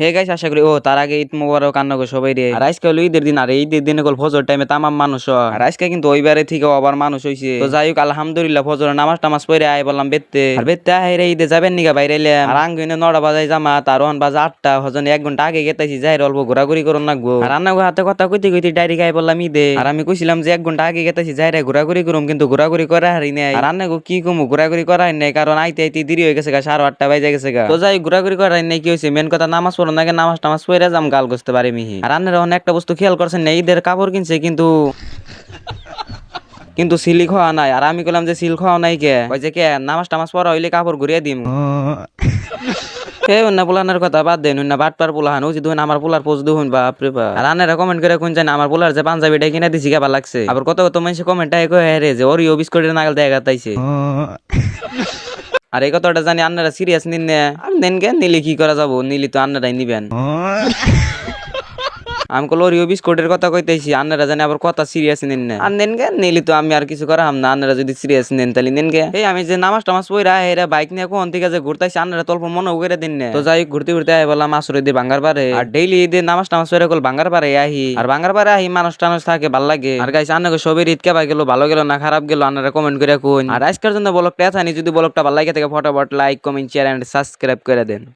Hey guys, আশা করি তার আগে ঈদ মোবারক কান্না গো সবাই রে। আর আজকে হলো ঈদের দিন, আর ঈদের দিনে গল ফজর টাইমে তামাম মানুষ হয়। আর আজকে কিন্তু ওইবারে থেকে আবার মানুষ হইছে। তো যাই হোক, আলহামদুলিল্লাহ ফজরের নামাজ টামাজ পড়ে আয় বললাম বেতে। আর বেতে আয় রে ঈদে যাবেন নিগা বাইরে এলাম। আর আঙ্গিনে 9টা বাজায় জামা, তার 8টা হজন 1 ঘন্টা আগে গেতাইছি, যাই অল্প ঘোরাঘুরি করুন লাগবো। আর রান্না হাতে কথা কইতে কইতে ডাইরি গায়ে বললাম ঈদে। আর আমি কইছিলাম যে 1 ঘন্টা আগে গেতাইছি, যাই রে ঘোরাঘুরি করুম, কিন্তু ঘোরাঘুরি করা হারি নাই। আর রান্না কি কমু, ঘোরাঘুরি করা হারি নাই, কারণ আইতে আইতে দেরি হয়ে গেছে, 8:30 বাজে গেছে গা। তো যাই ঘোরাঘুরি করা হারি নাই, কি হয়েছে মেন কথা, নামাজ পড়ুন আগে, নামাজ টামাজ পড়ে যাম গাল গছতে পারি মিহি। আর রান্নার অনেক একটা বস্তু খেয়াল করছেন না, ঈদের কাপড় কিনছে কিন্তু কিন্তু সিলি খাওয়া নাই। আর আমি কইলাম যে সিল খাওয়া নাই কে, কই যে কে নামাজ টামাজ পড়া হইলে কাপড় ঘুরিয়ে দিম। হে অন্য পোলানের কথা বাদ দেন, অন্য বাটপার পোলাহান উচিত হইন আমার পোলার পোজ দুহন বাপরে বাপ। আর আনারা কমেন্ট করে কোন জানি আমার পোলার যে পাঞ্জাবিটা কিনে দিছি কেবা লাগছে। আবার কত কত মানুষ কমেন্ট আই কই রে যে ওরিও বিস্কুটের নাগাল দেখা তাইছে। আর এই কথাটা জানি আপনারা সিরিয়াস নিন না, আর নেন গে, নিলে কি করা যাবো, নিলি তো আপনারাই নিবেন। আমি কল ওরিও বিস্কুটের কথা কইতেছি, আপনারা জানি আবার কথা সিরিয়াস নেন না। আর নেন গে, নিলি তো আমি আর কিছু করাম না, আপনারা যদি সিরিয়াস নেন তাহলে নেন গে। এই আমি যে নামাজ টামাজ পইরা এরা বাইক নিয়ে কোন থেকে যে ঘুরতেছি, আপনারা তল্প মনে করে দিন না। তো যাই ঘুরতে ঘুরতে আই বললাম আসরে দিয়ে বাঙ্গার পারে। আর ডেইলি ঈদের নামাজ টামাজ পইরা কল বাঙ্গার পারে আহি। আর বাঙ্গার পারে আহি মানুষ টানুষ থাকে, ভাল লাগে। আর গাইস, আন্নাকে সবের ঈদ কেবা গেল, ভালো গেল না খারাপ গেল, আপনারা কমেন্ট করে কোন। আর আজকের জন্য ব্লগটা এথানি, যদি ব্লগটা ভালো লাগে থাকে ফটাফট like comment share and subscribe করে দেন।